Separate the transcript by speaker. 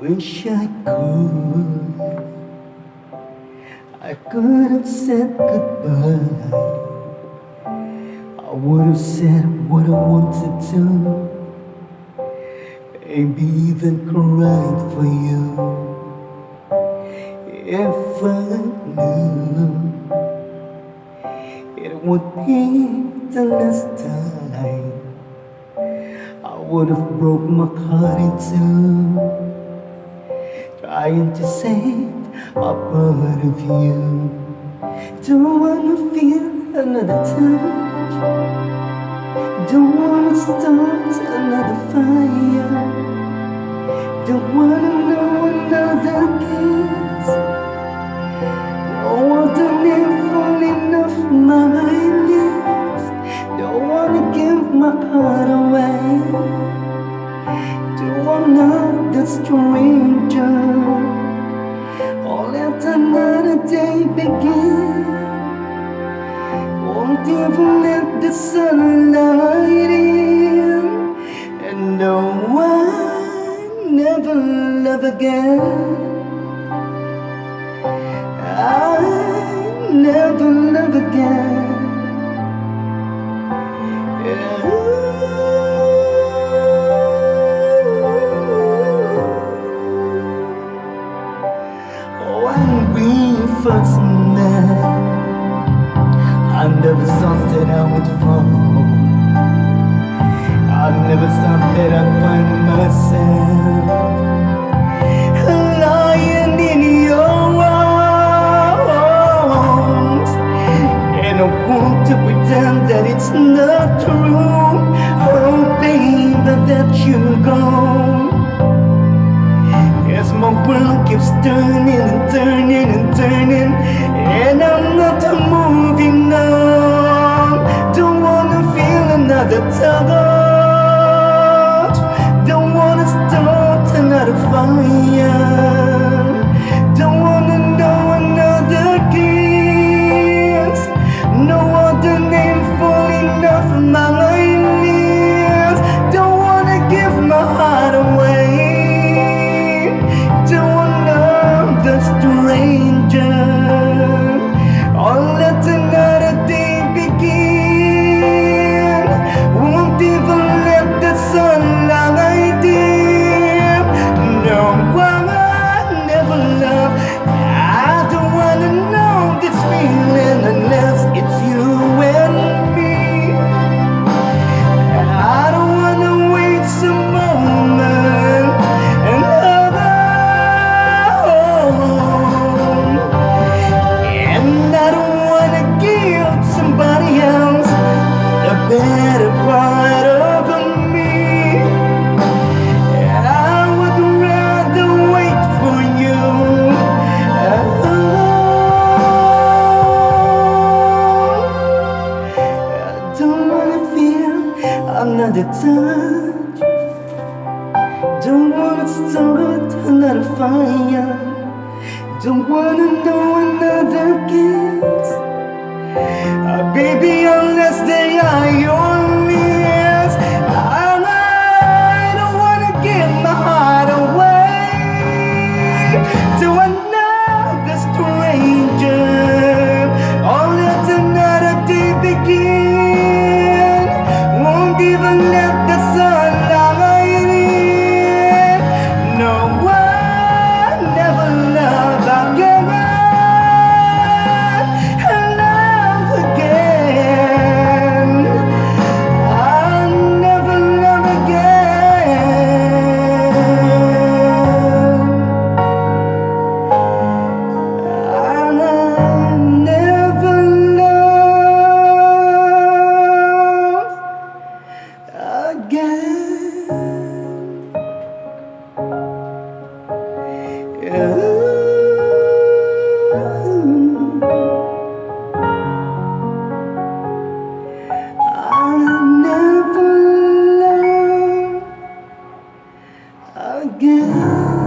Speaker 1: Wish I could have said goodbye. I would have said what I wanted to, maybe even cried for you. If I knew it would be the last time, I would have broke my heart in two, trying to save a part of you. Don't wanna feel another touch, don't wanna start another fire, don't wanna know another kiss. Don't want to live falling off my lips, don't wanna give my heart away to another stranger, or let another day begin. Won't even let the sunlight in, and no, I never love again. I never love again. When we first met, I never thought that I would fall. I never thought that I'd find myself lying in your arms, and I want to pretend that it's not true. Oh baby, that you're gone, as my world keeps turning and turning and turning, and I'm not moving on. Don't wanna feel another touch, don't wanna start another fire, don't wanna know another kiss, no other name falling off my lips. Don't wanna give my heart away to another stranger, or let another day begin. Won't even let the sunlight dim. No, I never love. I don't wanna know this feeling unless it's you and me. I don't wanna wait some moment and I don't wanna give somebody else the better part of me. I would rather wait for you. I don't wanna feel another touch, don't wanna start another fire, don't wanna know another kiss. Baby, unless they are yours, I don't wanna give my heart away to another stranger, or let another day begin. Won't even let the sunlight in. No, I never love again. Love again. I'll never love again. I'll never love again. I'll never love again.